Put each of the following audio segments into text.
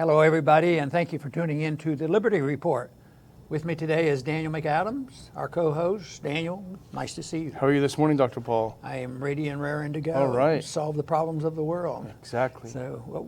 Hello, everybody, and thank you for tuning in to the Liberty Report. With me today is Daniel McAdams, our co-host. Daniel, nice to see you. How are you this morning, Dr. Paul? I am ready and raring to go. All right. And solve the problems of the world. Exactly. So what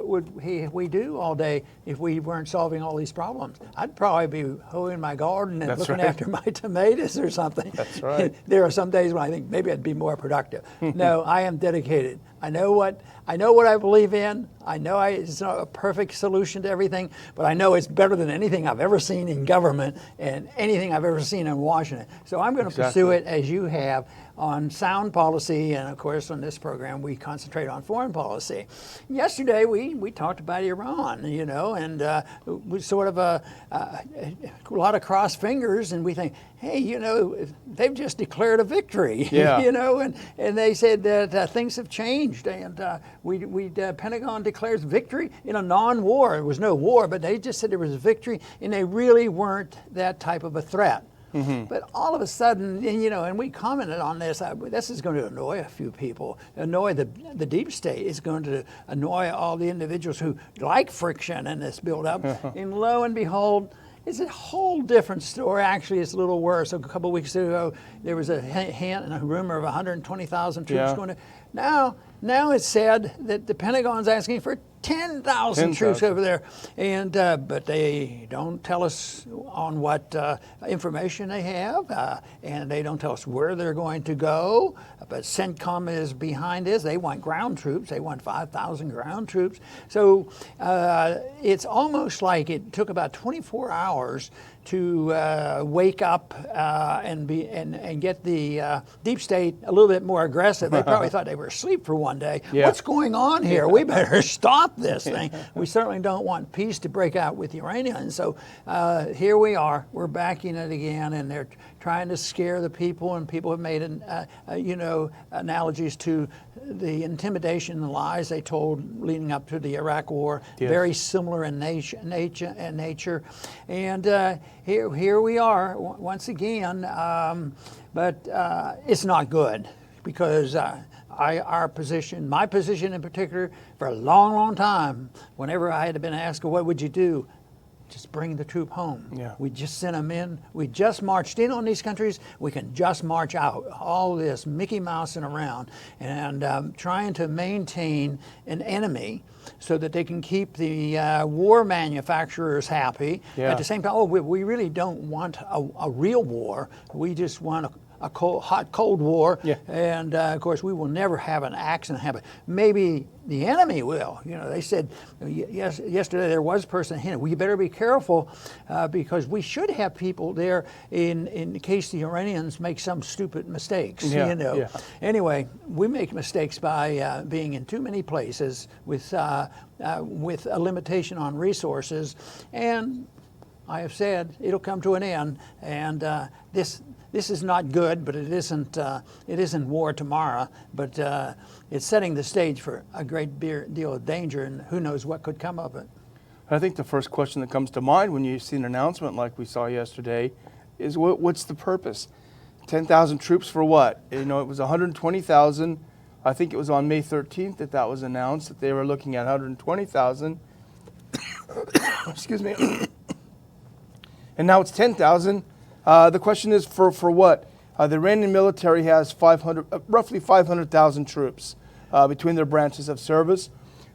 would we do all day if we weren't solving all these problems? I'd probably be hoeing my garden and That's looking right. after my tomatoes or something. That's right. There are some days when I think maybe I'd be more productive. No, I am dedicated. I know what I believe in. I know it's not a perfect solution to everything, but I know it's better than anything I've ever seen in government and anything I've ever seen in Washington. So I'm going to pursue it as you have on sound policy, and of course on this program we concentrate on foreign policy. Yesterday we talked about Iran, and we sort of a lot of crossed fingers, and we think, hey, they've just declared a victory, yeah. and they said that things have changed, and Pentagon declares victory in a non-war. There was no war, but they just said there was a victory, and they really weren't that type of a threat. Mm-hmm. But all of a sudden, and we commented on this, this is going to annoy a few people, annoy the deep state. It's going to annoy all the individuals who like friction in this buildup. And lo and behold, it's a whole different story. Actually, it's a little worse. A couple of weeks ago, there was a hint and a rumor of 120,000 troops going to. Now it's said that the Pentagon's asking for 10,000 troops over there, and but they don't tell us on what information they have, and they don't tell us where they're going to go. But CENTCOM is behind this. They want ground troops. They want 5,000 ground troops. So it's almost like it took about 24 hours to wake up and get the deep state a little bit more aggressive. They probably thought they were asleep for one day. Yeah. What's going on here? We better stop this thing. We certainly don't want peace to break out with the Iranians. So here we are. We're backing it again, and they're trying to scare the people. And people have made analogies to the intimidation and lies they told leading up to the Iraq War. Yes. Very similar in nature. And here we are once again. But it's not good, because my position in particular, for a long, long time, whenever I had been asked, what would you do? Just bring the troop home. Yeah. We just sent them in. We just marched in on these countries. We can just march out. All this Mickey Mousing around and trying to maintain an enemy so that they can keep the war manufacturers happy. Yeah. At the same time, we really don't want a real war. We just want a hot, cold war. Yeah. And of course, we will never have an accident happen. Maybe the enemy will. They said yesterday there was a person hinted, we better be careful because we should have people there in case the Iranians make some stupid mistakes. Yeah. Yeah. Anyway, we make mistakes by being in too many places with a limitation on resources, and I have said it'll come to an end, and this is not good, but it isn't war tomorrow, but it's setting the stage for a great deal of danger, and who knows what could come of it. I think the first question that comes to mind when you see an announcement like we saw yesterday is what's the purpose? 10,000 troops for what? It was 120,000. I think it was on May 13th that was announced that they were looking at 120,000. Excuse me. And now it's 10,000. The question is for what? The Iranian military has roughly 500,000 troops between their branches of service.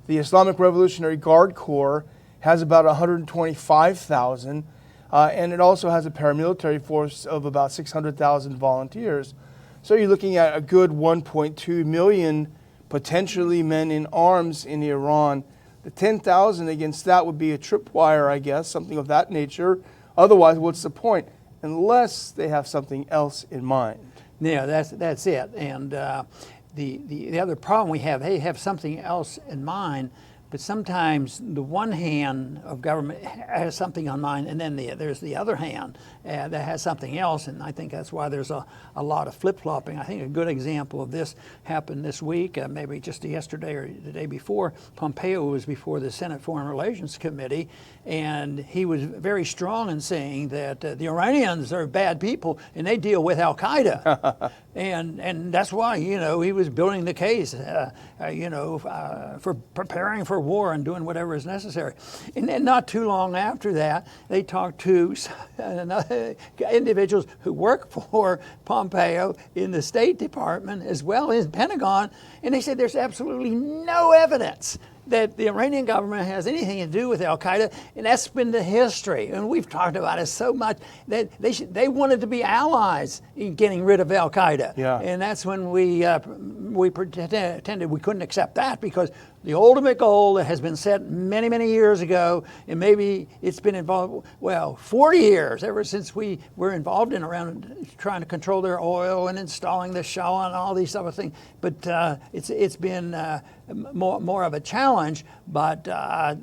The Islamic Revolutionary Guard Corps has about 125,000, and it also has a paramilitary force of about 600,000 volunteers. So you're looking at a good 1.2 million potentially men in arms in Iran. The 10,000 against that would be a tripwire, I guess, something of that nature. Otherwise, what's the point? Unless they have something else in mind. Yeah, that's it. And the other problem we have, they have something else in mind, but sometimes the one hand of government has something on mind, and then there's the other hand that has something else, and I think that's why there's a lot of flip-flopping. I think a good example of this happened this week, maybe just yesterday or the day before. Pompeo was before the Senate Foreign Relations Committee, and he was very strong in saying that the Iranians are bad people and they deal with Al-Qaeda. and that's why, he was building the case, for preparing for for war and doing whatever is necessary. And then not too long after that, they talked to individuals who work for Pompeo in the State Department as well as Pentagon, and they said there's absolutely no evidence that the Iranian government has anything to do with Al-Qaeda, and that's been the history. And we've talked about it so much that they wanted to be allies in getting rid of Al-Qaeda. Yeah. And that's when we pretended we couldn't accept that, because the ultimate goal that has been set many, many years ago, and maybe it's been involved, 40 years, ever since we were involved in around trying to control their oil and installing the Shah and all these other things. But it's been more of a challenge. But the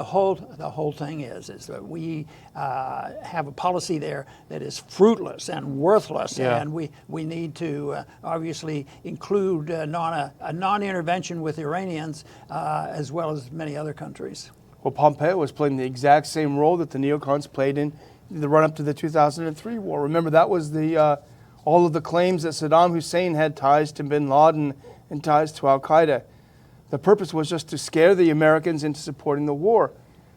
whole thing is that we have a policy there that is fruitless and worthless, and we need to obviously include a non-intervention with Iranians as well as many other countries. Well, Pompeo was playing the exact same role that the neocons played in the run-up to the 2003 war. Remember, that was all of the claims that Saddam Hussein had ties to bin Laden and ties to Al-Qaeda. The purpose was just to scare the Americans into supporting the war.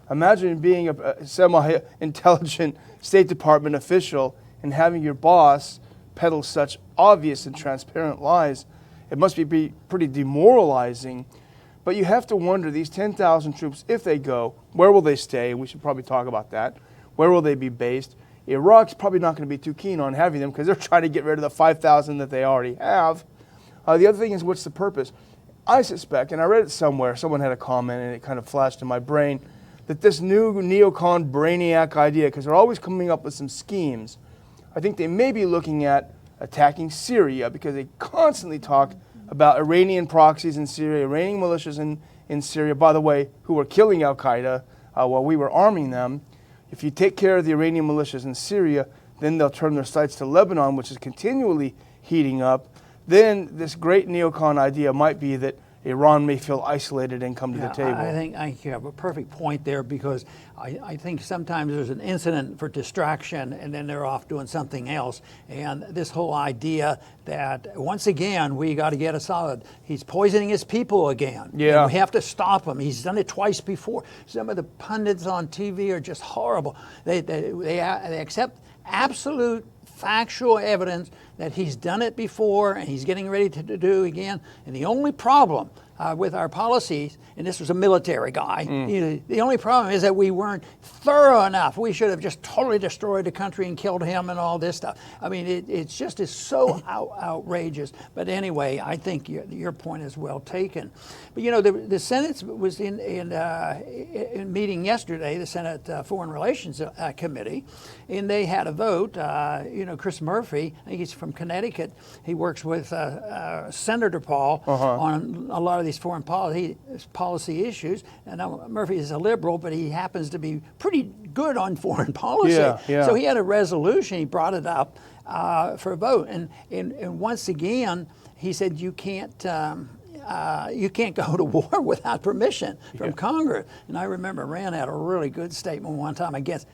Imagine being a semi-intelligent State Department official and having your boss peddle such obvious and transparent lies. It must be pretty demoralizing. But you have to wonder, these 10,000 troops, if they go, where will they stay? We should probably talk about that. Where will they be based? Iraq's probably not going to be too keen on having them because they're trying to get rid of the 5,000 that they already have. The other thing is, what's the purpose? I suspect, and I read it somewhere, someone had a comment and it kind of flashed in my brain, that this new neocon brainiac idea, because they're always coming up with some schemes, I think they may be looking at attacking Syria, because they constantly talk about Iranian proxies in Syria, Iranian militias in Syria, by the way, who were killing Al-Qaeda while we were arming them. If you take care of the Iranian militias in Syria, then they'll turn their sights to Lebanon, which is continually heating up. Then this great neocon idea might be that Iran may feel isolated and come to the table. I think you have a perfect point there, because I think sometimes there's an incident for distraction and then they're off doing something else. And this whole idea that, once again, we got to get a solid. He's poisoning his people again. Yeah. And we have to stop him. He's done it twice before. Some of the pundits on TV are just horrible. They accept absolute factual evidence that he's done it before and he's getting ready to do again. And the only problem with our policies, and this was a military guy, the only problem is that we weren't thorough enough. We should have just totally destroyed the country and killed him and all this stuff. I mean, it's just is so outrageous. But anyway, I think your point is well taken. But you know, the Senate was in meeting yesterday, the Senate Foreign Relations Committee, and they had a vote. Chris Murphy, I think he's from Connecticut. He works with Senator Paul on a lot of these foreign policy issues. And now Murphy is a liberal, but he happens to be pretty good on foreign policy. Yeah. So he had a resolution. He brought it up for a vote. And once again, he said you can't go to war without permission from Congress. And I remember Rand had a really good statement one time against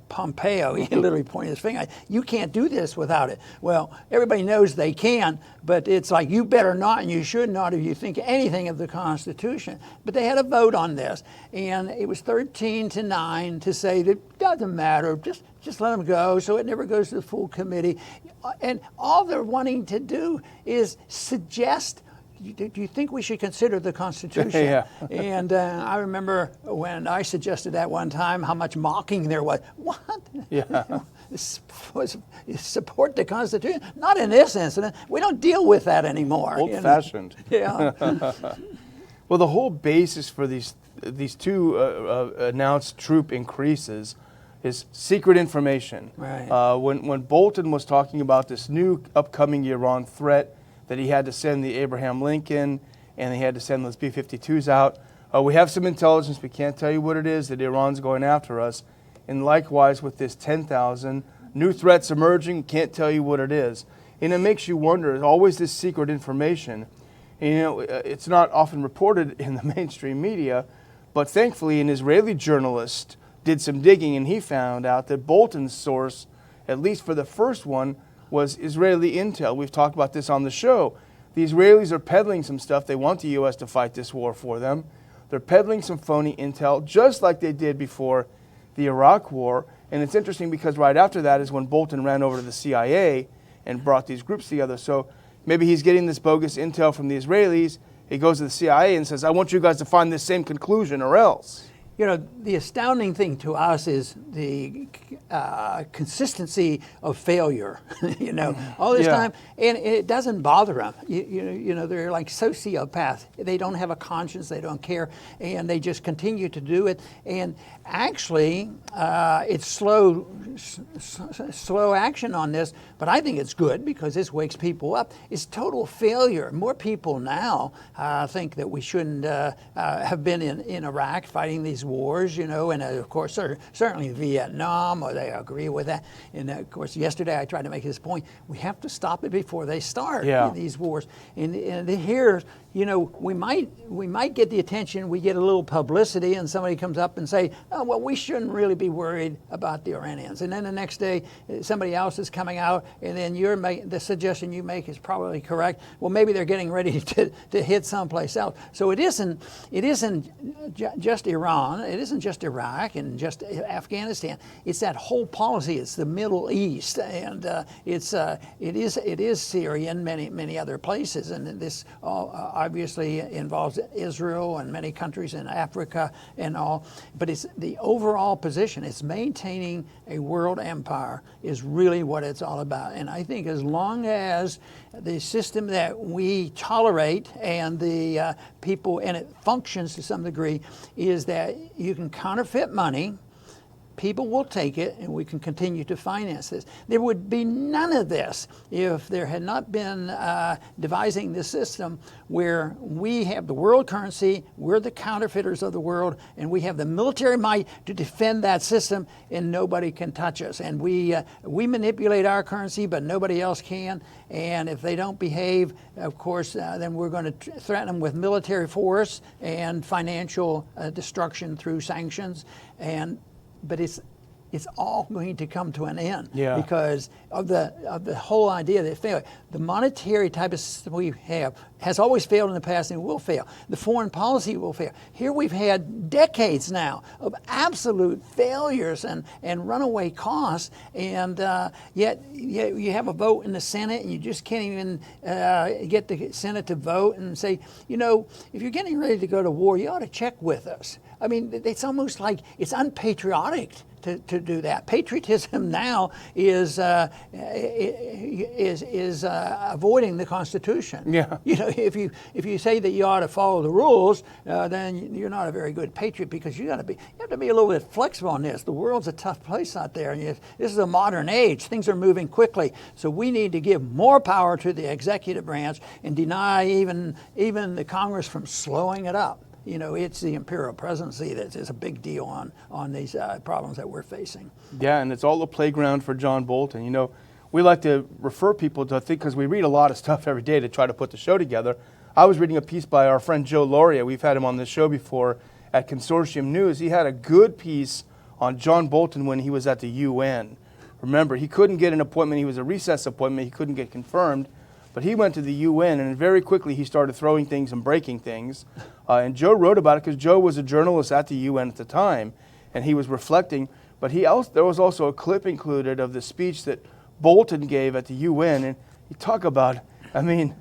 Pompeo. He literally pointed his finger. You can't do this without it. Well, everybody knows they can, but it's like you better not and you should not if you think anything of the Constitution. But they had a vote on this, and it was 13-9 to say that it doesn't matter, just let them go, so it never goes to the full committee. And all they're wanting to do is suggest, do you think we should consider the Constitution? Yeah. And I remember when I suggested that one time, how much mocking there was. What? Yeah. Support the Constitution? Not in this incident. We don't deal with that anymore. Old-fashioned. Yeah. Well, the whole basis for these two announced troop increases is secret information. Right. When Bolton was talking about this new upcoming Iran threat, that he had to send the Abraham Lincoln and he had to send those B-52s out. We have some intelligence, we can't tell you what it is, that Iran's going after us. And likewise with this 10,000, new threats emerging, can't tell you what it is. And it makes you wonder, there's always this secret information. And, it's not often reported in the mainstream media, but thankfully an Israeli journalist did some digging and he found out that Bolton's source, at least for the first one, was Israeli intel. We've talked about this on the show. The Israelis are peddling some stuff. They want the U.S. to fight this war for them. They're peddling some phony intel, just like they did before the Iraq War. And it's interesting because right after that is when Bolton ran over to the CIA and brought these groups together. So maybe he's getting this bogus intel from the Israelis. He goes to the CIA and says, I want you guys to find this same conclusion or else. You know, the astounding thing to us is the consistency of failure, you know, all this time. And it doesn't bother them. You know, they're like sociopaths. They don't have a conscience. They don't care. And they just continue to do it. And actually, it's slow action on this. But I think it's good because this wakes people up. It's total failure. More people now think that we shouldn't have been in Iraq fighting these wars, you know, and of course, certainly Vietnam, or they agree with that. And of course, yesterday I tried to make this point. We have to stop it before they start these wars. And here, you know, we might get the attention, we get a little publicity, and somebody comes up and say, oh, well, we shouldn't really be worried about the Iranians. And then the next day, somebody else is coming out, and then the suggestion you make is probably correct. Well, maybe they're getting ready to hit someplace else. So it isn't just Iran, it isn't just Iraq and just Afghanistan. It's that whole policy. It's the Middle East, and it is Syria and many other places. And this obviously involves Israel and many countries in Africa and all. But it's the overall position. It's maintaining a world empire is really what it's all about. And I think as long as the system that we tolerate and the people, and it functions to some degree, is that you can counterfeit money, people will take it, and we can continue to finance this. There would be none of this if there had not been devising this system where we have the world currency, we're the counterfeiters of the world, and we have the military might to defend that system, and nobody can touch us. And we manipulate our currency, but nobody else can. And if they don't behave, of course, then we're going to threaten them with military force and financial destruction through sanctions. But it's all going to come to an end because of the whole idea that failure. The monetary type of system we have has always failed in the past and will fail. The foreign policy will fail. Here we've had decades now of absolute failures and runaway costs, and yet you have a vote in the Senate and you just can't even get the Senate to vote and say, you know, if you're getting ready to go to war, you ought to check with us. I mean, it's almost like it's unpatriotic to do that. Patriotism now is avoiding the Constitution. Yeah. You know, if you say that you ought to follow the rules, then you're not a very good patriot because you have to be a little bit flexible on this. The world's a tough place out there, and this is a modern age. Things are moving quickly, so we need to give more power to the executive branch and deny even the Congress from slowing it up. You know, it's the imperial presidency that is a big deal on these problems that we're facing. Yeah, and it's all a playground for John Bolton. You know, we like to refer people to think, because we read a lot of stuff every day to try to put the show together. I was reading a piece by our friend Joe Lauria. We've had him on this show before at Consortium News. He had a good piece on John Bolton when he was at the UN. Remember, he couldn't get an appointment. He was a recess appointment. He couldn't get confirmed. But he went to the UN, and very quickly he started throwing things and breaking things. And Joe wrote about it because Joe was a journalist at the UN at the time, and he was reflecting. But there was also a clip included of the speech that Bolton gave at the UN, and he talked about, I mean,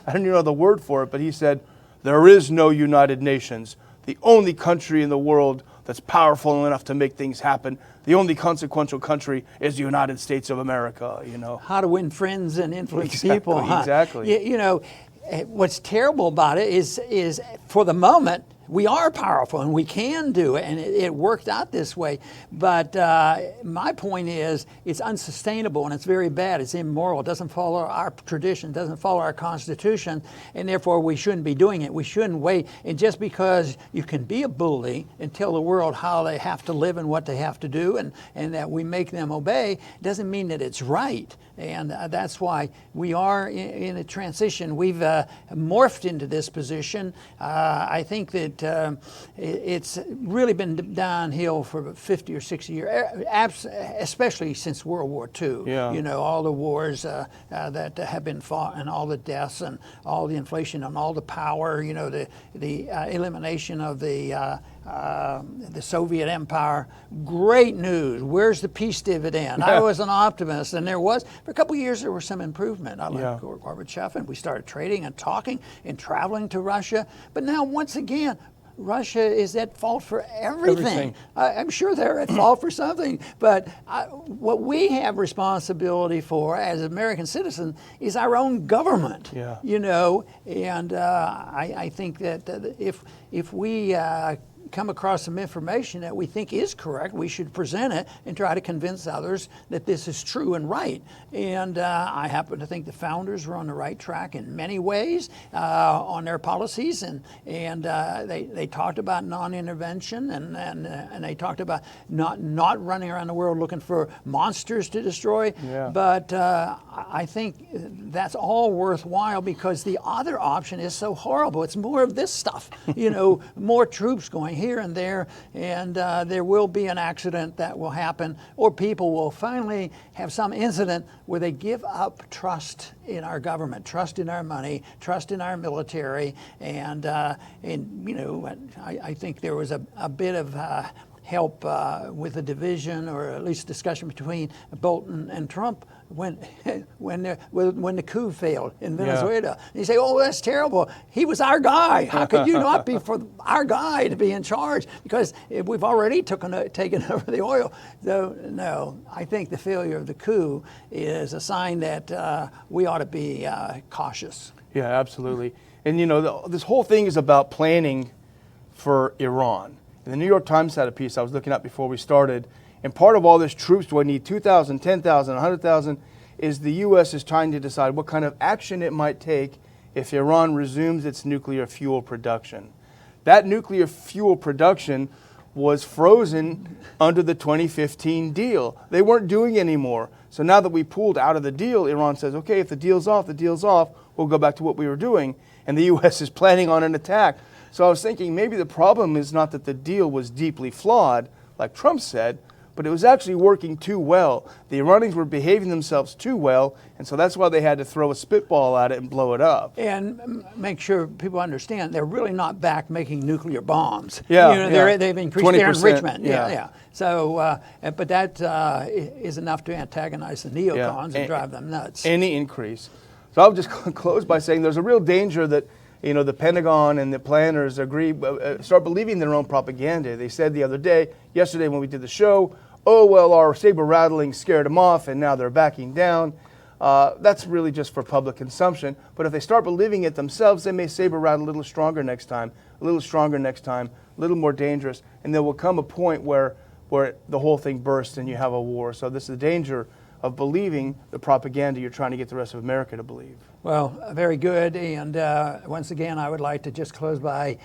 I don't even know the word for it, but he said, there is no United Nations. The only country in the world that's powerful enough to make things happen, the only consequential country is the United States of America, you know. How to win friends and influence people. Huh? Exactly. You know, what's terrible about it is for the moment, we are powerful and we can do it, and it worked out this way. But my point is, it's unsustainable and it's very bad. It's immoral. It doesn't follow our tradition, doesn't follow our Constitution, and therefore we shouldn't be doing it. We shouldn't wait. And just because you can be a bully and tell the world how they have to live and what they have to do, and that we make them obey, doesn't mean that it's right. And that's why we are in a transition. We've morphed into this position. I think that it's really been downhill for 50 or 60 years, especially since World War II. Yeah. You know, all the wars that have been fought, and all the deaths, and all the inflation, and all the power. You know, the elimination of the Soviet Empire. Great news. Where's the peace dividend? I was an optimist, and there was. For a couple of years, there was some improvement. I like Gorbachev, and we started trading and talking and traveling to Russia. But now, once again, Russia is at fault for everything. I'm sure they're at fault for something, but what we have responsibility for as American citizens is our own government. Yeah. You know, and I think that if we come across some information that we think is correct, we should present it and try to convince others that this is true and right. And I happen to think the founders were on the right track in many ways on their policies, and they talked about non-intervention, and they talked about not running around the world looking for monsters to destroy. Yeah. But I think that's all worthwhile, because the other option is so horrible. It's more of this stuff, you know, more troops going here and there, and there will be an accident that will happen, or people will finally have some incident where they give up trust in our government, trust in our money, trust in our military, and you know, I think there was a bit of help with a division, or at least discussion between Bolton and Trump when the coup failed in Venezuela. Yeah. And you say, "Oh, that's terrible. He was our guy. How could you not be for our guy to be in charge? Because we've already taken over the oil." So no, I think the failure of the coup is a sign that we ought to be cautious. Yeah, absolutely. And you know, this whole thing is about planning for Iran. And the New York Times had a piece I was looking at before we started, and part of all this troops, do I need 2,000, 10,000, 100,000, is the U.S. is trying to decide what kind of action it might take if Iran resumes its nuclear fuel production. That nuclear fuel production was frozen under the 2015 deal. They weren't doing anymore. So now that we pulled out of the deal, Iran says, okay, if the deal's off, we'll go back to what we were doing. And the U.S. is planning on an attack. So I was thinking maybe the problem is not that the deal was deeply flawed, like Trump said, but it was actually working too well. The Iranians were behaving themselves too well, and so that's why they had to throw a spitball at it and blow it up. And make sure people understand they're really not back making nuclear bombs. Yeah, you know, they've increased their 20%, enrichment. yeah. So, but that is enough to antagonize the neocons and drive them nuts. Any increase. So I'll just close by saying there's a real danger that, you know, the Pentagon and the planners start believing their own propaganda. They said yesterday when we did the show, oh, well, our saber rattling scared them off and now they're backing down. That's really just for public consumption. But if they start believing it themselves, they may saber rattle a little stronger next time, a little more dangerous. And there will come a point where the whole thing bursts and you have a war. So this is the danger of believing the propaganda you're trying to get the rest of America to believe. Well, very good. And once again, I would like to just close by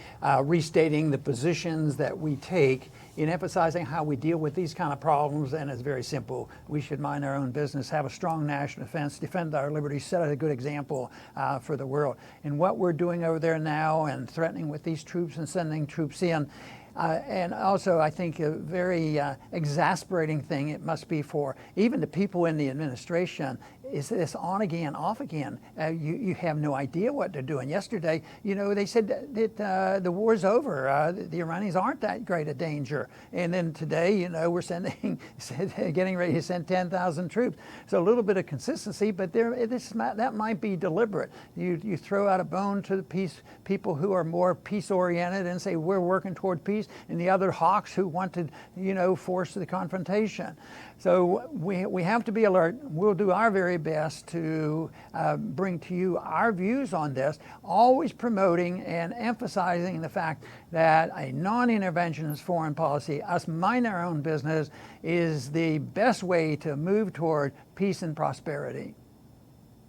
restating the positions that we take in emphasizing how we deal with these kind of problems. And it's very simple. We should mind our own business, have a strong national defense, defend our liberties, set a good example for the world. And what we're doing over there now and threatening with these troops and sending troops in, and also, I think a very exasperating thing it must be for even the people in the administration is this on again, off again. You have no idea what they're doing. Yesterday, you know, they said that the war's over. The Iranians aren't that great a danger. And then today, you know, we're getting ready to send 10,000 troops. So a little bit of consistency, but that might be deliberate. You throw out a bone to the people who are more peace-oriented and say we're working toward peace, and the other hawks who want to, you know, force the confrontation. So we have to be alert. We'll do our very best to bring to you our views on this, always promoting and emphasizing the fact that a non-interventionist foreign policy, us mind our own business, is the best way to move toward peace and prosperity.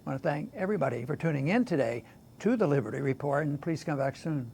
I want to thank everybody for tuning in today to the Liberty Report, and please come back soon.